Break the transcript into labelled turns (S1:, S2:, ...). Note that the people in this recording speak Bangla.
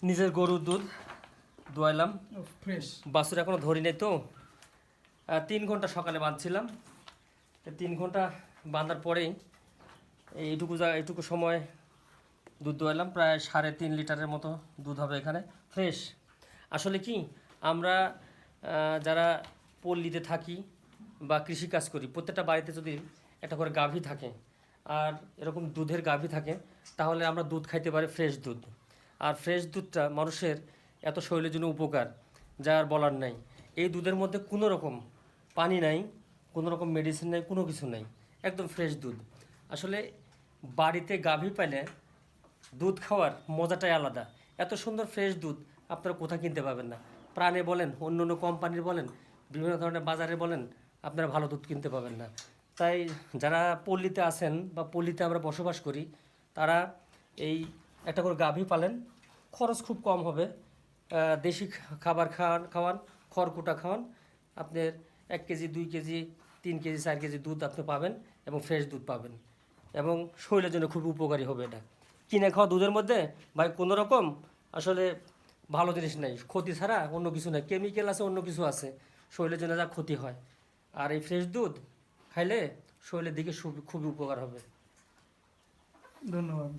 S1: নিজের গরুর দুধ দোয়াইলাম,
S2: ফ্রেশ।
S1: বাছুর এখনো ধরি নাই তো। 3 ঘন্টা সকালে বাঁধছিলাম, 3 ঘন্টা বাঁধার পরেই এইটুকু সময় দুধ দোয়াইলাম। প্রায় 3.5 লিটারের মতো দুধ হবে এখানে, ফ্রেশ। আসলে কি, আমরা যারা পল্লীতে থাকি বা কৃষিকাজ করি, প্রত্যেকটা বাড়িতে যদি একটা করে গাভী থাকে আর এরকম দুধের গাভী থাকে, তাহলে আমরা দুধ খাইতে পারি, ফ্রেশ দুধ। আর ফ্রেশ দুধটা মানুষের এত শরীরের জন্য উপকার, যা আর বলার নাই। এই দুধের মধ্যে কোনো রকম পানি নাই, কোনো রকম মেডিসিন নাই, কোনো কিছু নাই, একদম ফ্রেশ দুধ। আসলে বাড়িতে গাভী পাইলে দুধ খাওয়ার মজাটাই আলাদা। এত সুন্দর ফ্রেশ দুধ আপনারা কোথাও কিনতে পাবেন না। প্রাণে বলেন, অন্য অন্য কোম্পানির বলেন, বিভিন্ন ধরনের বাজারে বলেন, আপনারা ভালো দুধ কিনতে পাবেন না। তাই যারা পল্লীতে আছেন বা পল্লীতে আমরা বসবাস করি, তারা এই একটা করে গাভী পালেন, খরচ খুব কম হবে। দেশি খাবার খাওয়ান, খড়কুটা খাওয়ান, আপনার 1 কেজি 2 কেজি 3 কেজি 4 কেজি দুধ আপনি পাবেন এবং ফ্রেশ দুধ পাবেন, এবং শরীরের জন্য খুব উপকারী হবে এটা। কিনে খাওয়া দুধের মধ্যে ভাই কোনো রকম আসলে ভালো জিনিস নেই, ক্ষতি ছাড়া অন্য কিছু নেই, কেমিক্যাল আছে, অন্য কিছু আছে, শরীরের জন্য যা ক্ষতি হয়। আর এই ফ্রেশ দুধ খাইলে শরীরের দিকে খুবই উপকার হবে।
S2: ধন্যবাদ।